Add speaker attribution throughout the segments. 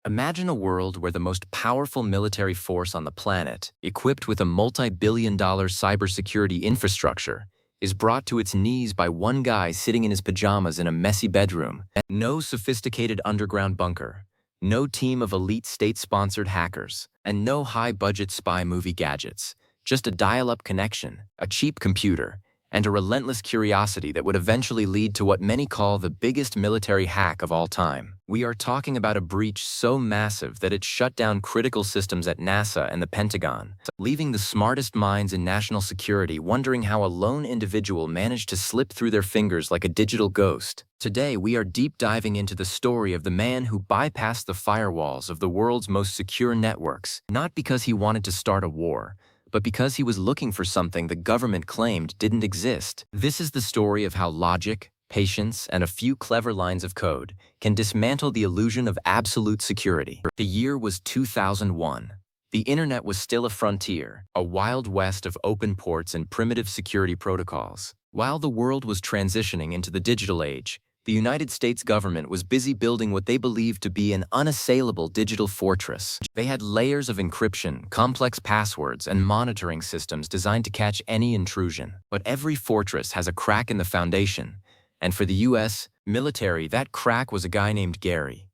Speaker 1: Imagine a world where the most powerful military force on the planet, equipped with a multi-billion-dollar cybersecurity infrastructure, is brought to its knees by one guy sitting in his pajamas in a messy bedroom. No sophisticated underground bunker, no team of elite state-sponsored hackers, and no high-budget spy movie gadgets. Just a dial-up connection, a cheap computer, and a relentless curiosity that would eventually lead to what many call the biggest military hack of all time. We are talking about a breach so massive that it shut down critical systems at NASA and the Pentagon, leaving the smartest minds in national security wondering how a lone individual managed to slip through their fingers like a digital ghost. Today, we are deep diving into the story of the man who bypassed the firewalls of the world's most secure networks, not because he wanted to start a war, but because he was looking for something the government claimed didn't exist. This is the story of how logic, patience, and a few clever lines of code can dismantle the illusion of absolute security. The year was 2001. The internet was still a frontier, a wild west of open ports and primitive security protocols. While the world was transitioning into the digital age, the United States government was busy building what they believed to be an unassailable digital fortress. They had layers of encryption, complex passwords, and monitoring systems designed to catch any intrusion. But every fortress has a crack in the foundation, and for the US military, that crack was a guy named Gary.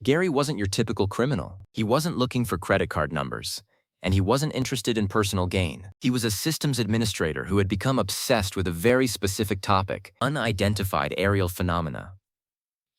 Speaker 1: Gary wasn't your typical criminal. He wasn't looking for credit card numbers, and he wasn't interested in personal gain. He was a systems administrator who had become obsessed with a very specific topic: unidentified aerial phenomena.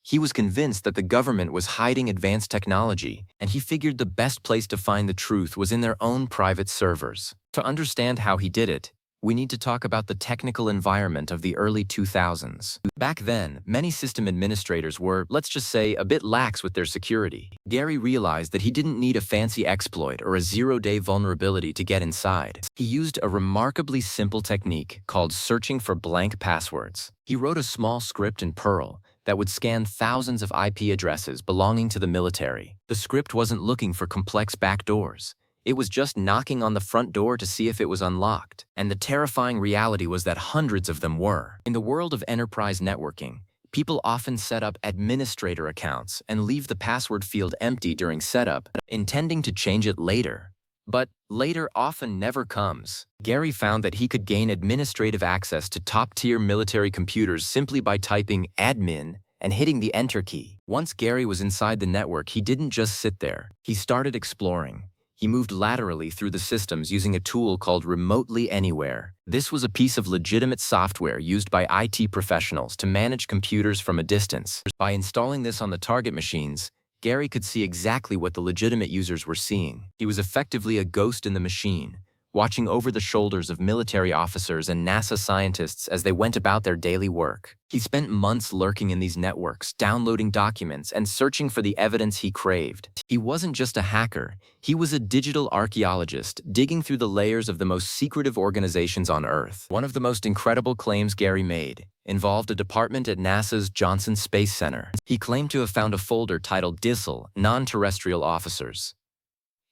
Speaker 1: He was convinced that the government was hiding advanced technology, and he figured the best place to find the truth was in their own private servers. To understand how he did it, we need to talk about the technical environment of the early 2000s. Back then, many system administrators were, let's just say, a bit lax with their security. Gary realized that he didn't need a fancy exploit or a zero-day vulnerability to get inside. He used a remarkably simple technique called searching for blank passwords. He wrote a small script in Perl that would scan thousands of IP addresses belonging to the military. The script wasn't looking for complex backdoors. It was just knocking on the front door to see if it was unlocked. And the terrifying reality was that hundreds of them were. In the world of enterprise networking, people often set up administrator accounts and leave the password field empty during setup, intending to change it later. But later often never comes. Gary found that he could gain administrative access to top-tier military computers simply by typing admin and hitting the enter key. Once Gary was inside the network, he didn't just sit there. He started exploring. He moved laterally through the systems using a tool called Remotely Anywhere. This was a piece of legitimate software used by IT professionals to manage computers from a distance. By installing this on the target machines, Gary could see exactly what the legitimate users were seeing. He was effectively a ghost in the machine, watching over the shoulders of military officers and NASA scientists as they went about their daily work. He spent months lurking in these networks, downloading documents, and searching for the evidence he craved. He wasn't just a hacker, he was a digital archaeologist, digging through the layers of the most secretive organizations on Earth. One of the most incredible claims Gary made involved a department at NASA's Johnson Space Center. He claimed to have found a folder titled DISL, Non-Terrestrial Officers.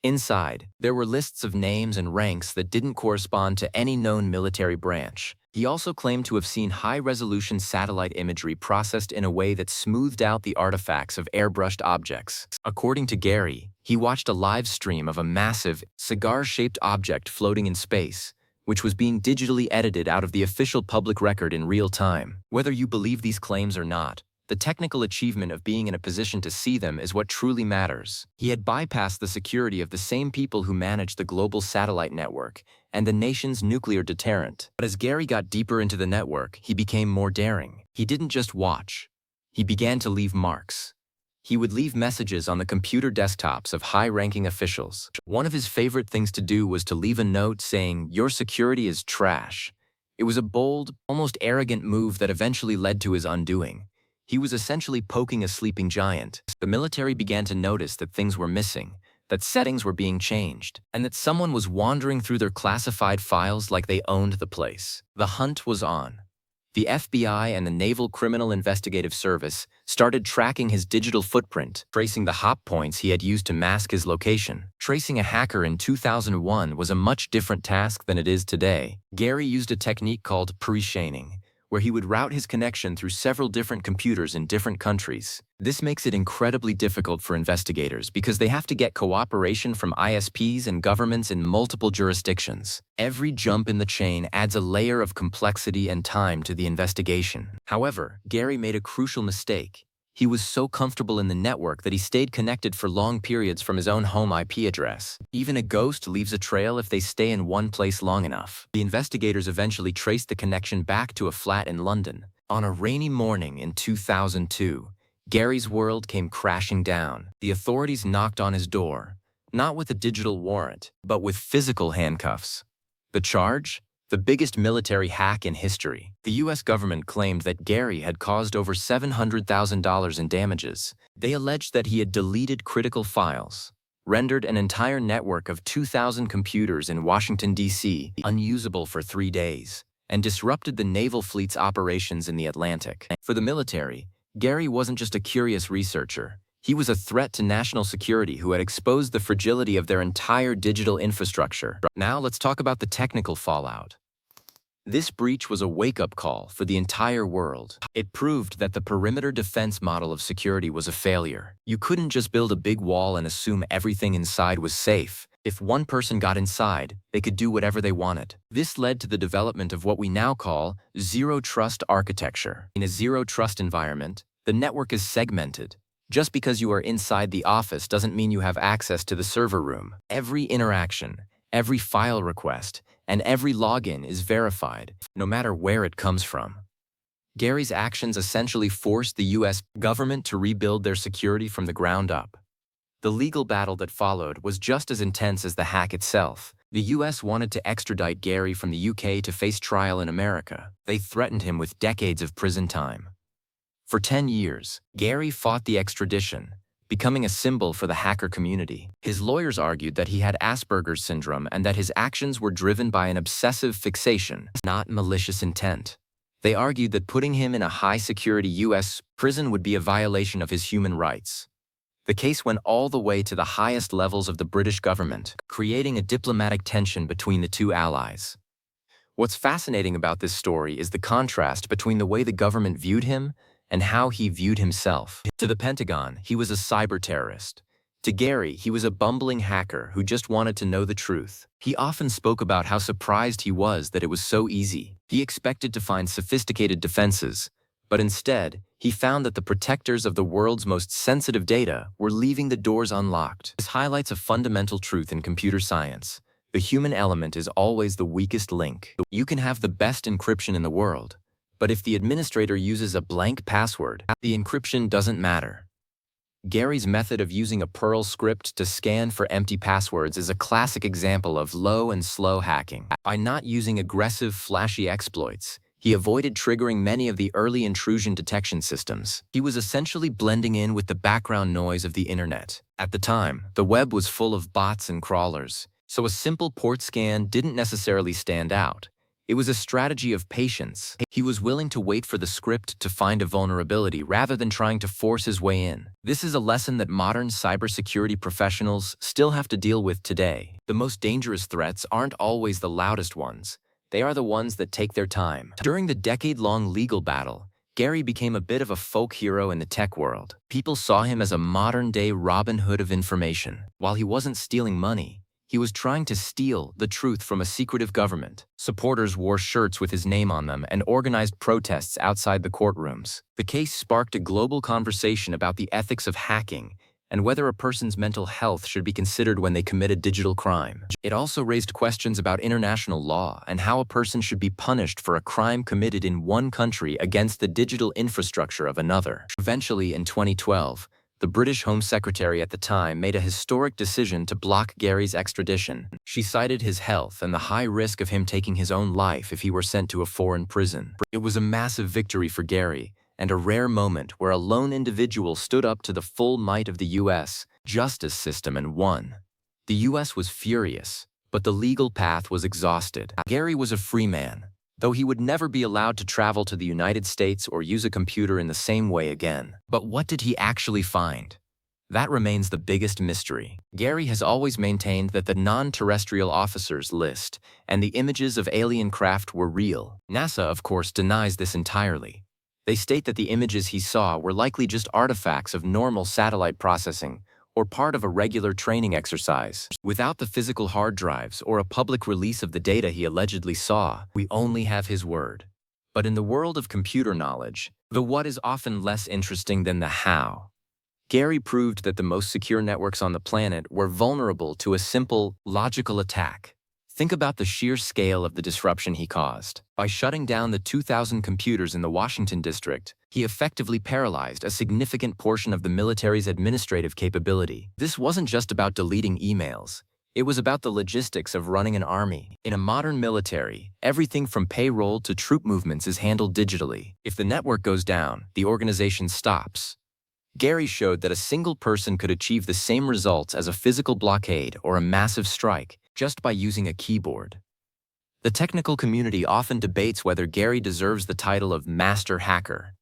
Speaker 1: Inside, there were lists of names and ranks that didn't correspond to any known military branch. He also claimed to have seen high-resolution satellite imagery processed in a way that smoothed out the artifacts of airbrushed objects. According to Gary, he watched a live stream of a massive, cigar-shaped object floating in space, which was being digitally edited out of the official public record in real time. Whether you believe these claims or not, the technical achievement of being in a position to see them is what truly matters. He had bypassed the security of the same people who managed the global satellite network and the nation's nuclear deterrent. But as Gary got deeper into the network, he became more daring. He didn't just watch. He began to leave marks. He would leave messages on the computer desktops of high-ranking officials. One of his favorite things to do was to leave a note saying, "Your security is trash." It was a bold, almost arrogant move that eventually led to his undoing. He was essentially poking a sleeping giant. The military began to notice that things were missing, that settings were being changed, and that someone was wandering through their classified files like they owned the place. The hunt was on. The FBI and the Naval Criminal Investigative Service started tracking his digital footprint, tracing the hop points he had used to mask his location. Tracing a hacker in 2001 was a much different task than it is today. Gary used a technique called pre-chaining, where he would route his connection through several different computers in different countries. This makes it incredibly difficult for investigators because they have to get cooperation from ISPs and governments in multiple jurisdictions. Every jump in the chain adds a layer of complexity and time to the investigation. However, Gary made a crucial mistake. He was so comfortable in the network that he stayed connected for long periods from his own home IP address. Even a ghost leaves a trail if they stay in one place long enough. The investigators eventually traced the connection back to a flat in London. On a rainy morning in 2002, Gary's world came crashing down. The authorities knocked on his door, not with a digital warrant, but with physical handcuffs. The charge? The biggest military hack in history. The US government claimed that Gary had caused over $700,000 in damages. They alleged that he had deleted critical files, rendered an entire network of 2,000 computers in Washington, D.C. unusable for 3 days, and disrupted the naval fleet's operations in the Atlantic. For the military, Gary wasn't just a curious researcher. He was a threat to national security who had exposed the fragility of their entire digital infrastructure. Now let's talk about the technical fallout. This breach was a wake-up call for the entire world. It proved that the perimeter defense model of security was a failure. You couldn't just build a big wall and assume everything inside was safe. If one person got inside, they could do whatever they wanted. This led to the development of what we now call zero-trust architecture. In a zero-trust environment, the network is segmented. Just because you are inside the office doesn't mean you have access to the server room. Every interaction, every file request, and every login is verified, no matter where it comes from. Gary's actions essentially forced the US government to rebuild their security from the ground up. The legal battle that followed was just as intense as the hack itself. The US wanted to extradite Gary from the UK to face trial in America. They threatened him with decades of prison time. For 10 years, Gary fought the extradition, becoming a symbol for the hacker community. His lawyers argued that he had Asperger's syndrome and that his actions were driven by an obsessive fixation, not malicious intent. They argued that putting him in a high-security US prison would be a violation of his human rights. The case went all the way to the highest levels of the British government, creating a diplomatic tension between the two allies. What's fascinating about this story is the contrast between the way the government viewed him and how he viewed himself. To the Pentagon, he was a cyber terrorist. To Gary, he was a bumbling hacker who just wanted to know the truth. He often spoke about how surprised he was that it was so easy. He expected to find sophisticated defenses, but instead, he found that the protectors of the world's most sensitive data were leaving the doors unlocked. This highlights a fundamental truth in computer science. The human element is always the weakest link. You can have the best encryption in the world, but if the administrator uses a blank password, the encryption doesn't matter. Gary's method of using a Perl script to scan for empty passwords is a classic example of low and slow hacking. By not using aggressive, flashy exploits, he avoided triggering many of the early intrusion detection systems. He was essentially blending in with the background noise of the internet. At the time, the web was full of bots and crawlers, so a simple port scan didn't necessarily stand out. It was a strategy of patience. He was willing to wait for the script to find a vulnerability rather than trying to force his way in. This is a lesson that modern cybersecurity professionals still have to deal with today. The most dangerous threats aren't always the loudest ones. They are the ones that take their time. During the decade-long legal battle, Gary became a bit of a folk hero in the tech world. People saw him as a modern-day Robin Hood of information. While he wasn't stealing money, he was trying to steal the truth from a secretive government. Supporters wore shirts with his name on them and organized protests outside the courtrooms. The case sparked a global conversation about the ethics of hacking and whether a person's mental health should be considered when they commit a digital crime. It also raised questions about international law and how a person should be punished for a crime committed in one country against the digital infrastructure of another. Eventually, in 2012, the British Home Secretary at the time made a historic decision to block Gary's extradition. She cited his health and the high risk of him taking his own life if he were sent to a foreign prison. It was a massive victory for Gary, and a rare moment where a lone individual stood up to the full might of the US justice system and won. The US was furious, but the legal path was exhausted. Gary was a free man, though he would never be allowed to travel to the United States or use a computer in the same way again. But what did he actually find? That remains the biggest mystery. Gary has always maintained that the non-terrestrial officers list and the images of alien craft were real. NASA, of course, denies this entirely. They state that the images he saw were likely just artifacts of normal satellite processing or part of a regular training exercise. Without the physical hard drives or a public release of the data he allegedly saw, we only have his word. But in the world of computer knowledge, the what is often less interesting than the how. Gary proved that the most secure networks on the planet were vulnerable to a simple, logical attack. Think about the sheer scale of the disruption he caused. By shutting down the 2,000 computers in the Washington district, he effectively paralyzed a significant portion of the military's administrative capability. This wasn't just about deleting emails. It was about the logistics of running an army. In a modern military, everything from payroll to troop movements is handled digitally. If the network goes down, the organization stops. Gary showed that a single person could achieve the same results as a physical blockade or a massive strike just by using a keyboard. The technical community often debates whether Gary deserves the title of master hacker.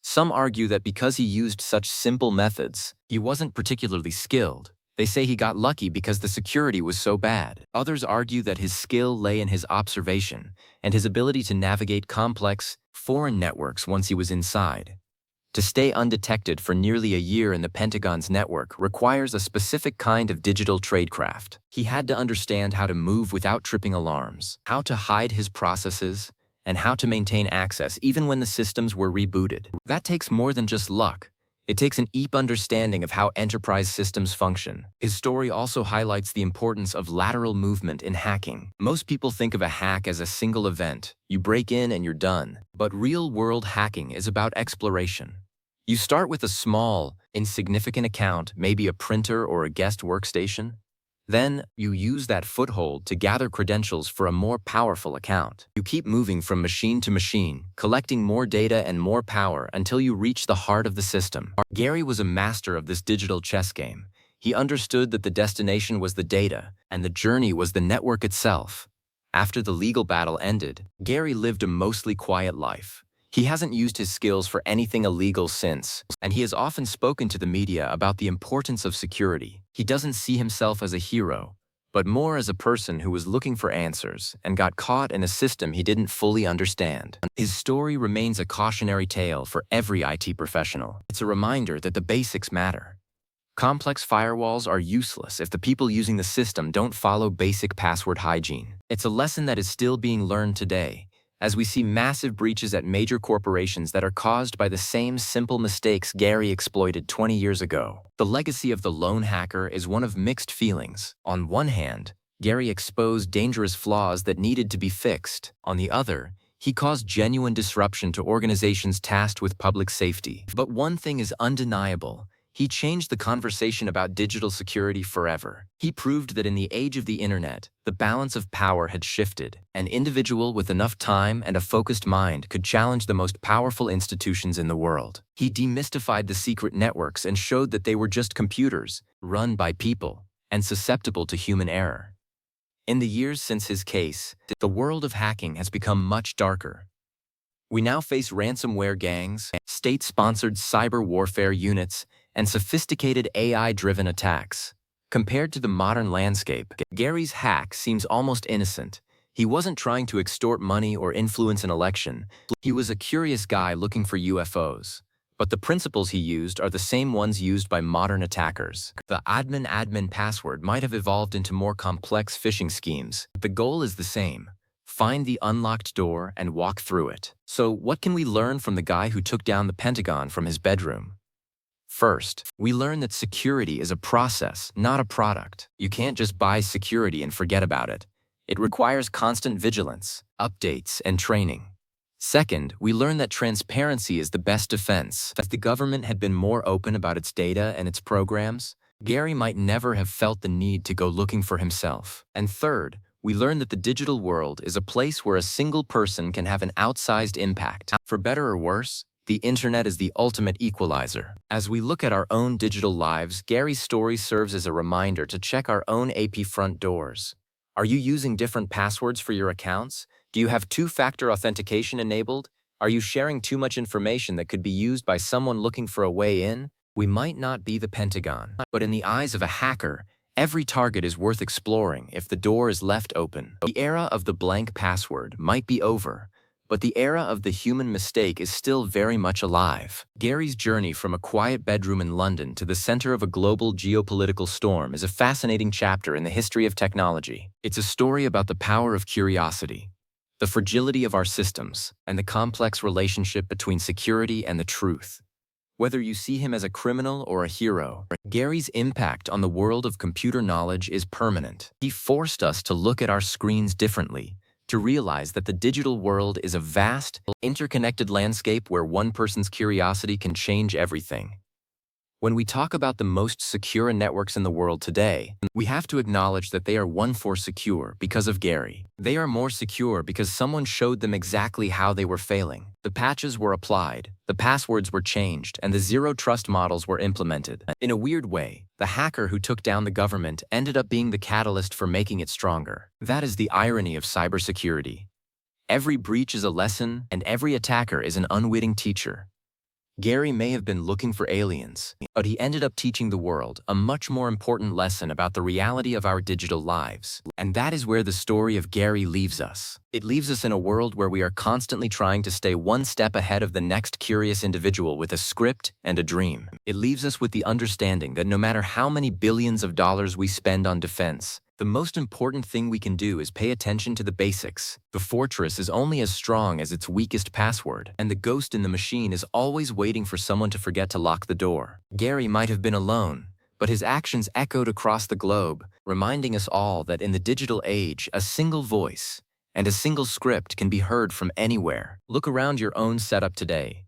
Speaker 1: Some argue that because he used such simple methods, he wasn't particularly skilled. They say he got lucky because the security was so bad. Others argue that his skill lay in his observation and his ability to navigate complex, foreign networks once he was inside. To stay undetected for nearly a year in the Pentagon's network requires a specific kind of digital tradecraft. He had to understand how to move without tripping alarms, how to hide his processes, and how to maintain access even when the systems were rebooted. That takes more than just luck. It takes an deep understanding of how enterprise systems function. His story also highlights the importance of lateral movement in hacking. Most people think of a hack as a single event. You break in and you're done. But real-world hacking is about exploration. You start with a small, insignificant account, maybe a printer or a guest workstation. Then, you use that foothold to gather credentials for a more powerful account. You keep moving from machine to machine, collecting more data and more power until you reach the heart of the system. Gary was a master of this digital chess game. He understood that the destination was the data, and the journey was the network itself. After the legal battle ended, Gary lived a mostly quiet life. He hasn't used his skills for anything illegal since, and he has often spoken to the media about the importance of security. He doesn't see himself as a hero, but more as a person who was looking for answers and got caught in a system he didn't fully understand. His story remains a cautionary tale for every IT professional. It's a reminder that the basics matter. Complex firewalls are useless if the people using the system don't follow basic password hygiene. It's a lesson that is still being learned today, as we see massive breaches at major corporations that are caused by the same simple mistakes Gary exploited 20 years ago. The legacy of the lone hacker is one of mixed feelings. On one hand, Gary exposed dangerous flaws that needed to be fixed. On the other, he caused genuine disruption to organizations tasked with public safety. But one thing is undeniable. He changed the conversation about digital security forever. He proved that in the age of the internet, the balance of power had shifted. An individual with enough time and a focused mind could challenge the most powerful institutions in the world. He demystified the secret networks and showed that they were just computers, run by people, and susceptible to human error. In the years since his case, the world of hacking has become much darker. We now face ransomware gangs, state-sponsored cyber warfare units, and sophisticated AI-driven attacks. Compared to the modern landscape, Gary's hack seems almost innocent. He wasn't trying to extort money or influence an election. He was a curious guy looking for UFOs. But the principles he used are the same ones used by modern attackers. The admin password might have evolved into more complex phishing schemes, but the goal is the same. Find the unlocked door and walk through it. So what can we learn from the guy who took down the Pentagon from his bedroom? First, we learn that security is a process, not a product. You can't just buy security and forget about it. It requires constant vigilance, updates, and training. Second, we learn that transparency is the best defense. If the government had been more open about its data and its programs, Gary might never have felt the need to go looking for himself. And third, we learn that the digital world is a place where a single person can have an outsized impact. For better or worse, the internet is the ultimate equalizer. As we look at our own digital lives, Gary's story serves as a reminder to check our own AP front doors. Are you using different passwords for your accounts? Do you have two-factor authentication enabled? Are you sharing too much information that could be used by someone looking for a way in? We might not be the Pentagon, but in the eyes of a hacker, every target is worth exploring if the door is left open. The era of the blank password might be over, but the era of the human mistake is still very much alive. Gary's journey from a quiet bedroom in London to the center of a global geopolitical storm is a fascinating chapter in the history of technology. It's a story about the power of curiosity, the fragility of our systems, and the complex relationship between security and the truth. Whether you see him as a criminal or a hero, Gary's impact on the world of computer knowledge is permanent. He forced us to look at our screens differently, to realize that the digital world is a vast, interconnected landscape where one person's curiosity can change everything. When we talk about the most secure networks in the world today, we have to acknowledge that they are one-for secure because of Gary. They are more secure because someone showed them exactly how they were failing. The patches were applied, the passwords were changed, and the zero-trust models were implemented. In a weird way, the hacker who took down the government ended up being the catalyst for making it stronger. That is the irony of cybersecurity. Every breach is a lesson, and every attacker is an unwitting teacher. Gary may have been looking for aliens, but he ended up teaching the world a much more important lesson about the reality of our digital lives. And that is where the story of Gary leaves us. It leaves us in a world where we are constantly trying to stay one step ahead of the next curious individual with a script and a dream. It leaves us with the understanding that no matter how many billions of dollars we spend on defense, the most important thing we can do is pay attention to the basics. The fortress is only as strong as its weakest password, and the ghost in the machine is always waiting for someone to forget to lock the door. Gary might have been alone, but his actions echoed across the globe, reminding us all that in the digital age, a single voice and a single script can be heard from anywhere. Look around your own setup today.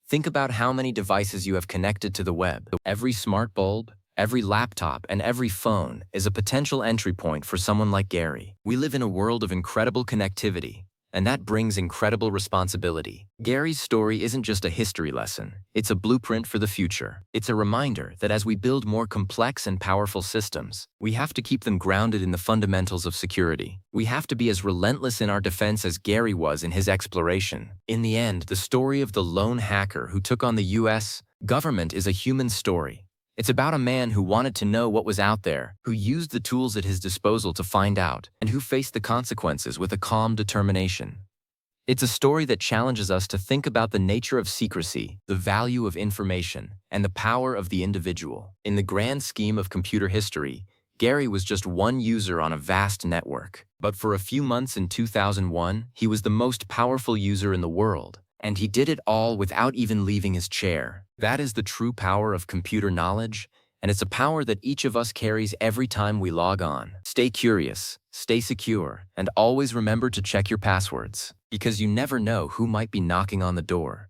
Speaker 1: Think about how many devices you have connected to the web. Every smart bulb, every laptop, and every phone is a potential entry point for someone like Gary. We live in a world of incredible connectivity, and that brings incredible responsibility. Gary's story isn't just a history lesson, it's a blueprint for the future. It's a reminder that as we build more complex and powerful systems, we have to keep them grounded in the fundamentals of security. We have to be as relentless in our defense as Gary was in his exploration. In the end, the story of the lone hacker who took on the US government is a human story. It's about a man who wanted to know what was out there, who used the tools at his disposal to find out, and who faced the consequences with a calm determination. It's a story that challenges us to think about the nature of secrecy, the value of information, and the power of the individual. In the grand scheme of computer history, Gary was just one user on a vast network. But for a few months in 2001, he was the most powerful user in the world. And he did it all without even leaving his chair. That is the true power of computer knowledge, and it's a power that each of us carries every time we log on. Stay curious, stay secure, and always remember to check your passwords, because you never know who might be knocking on the door.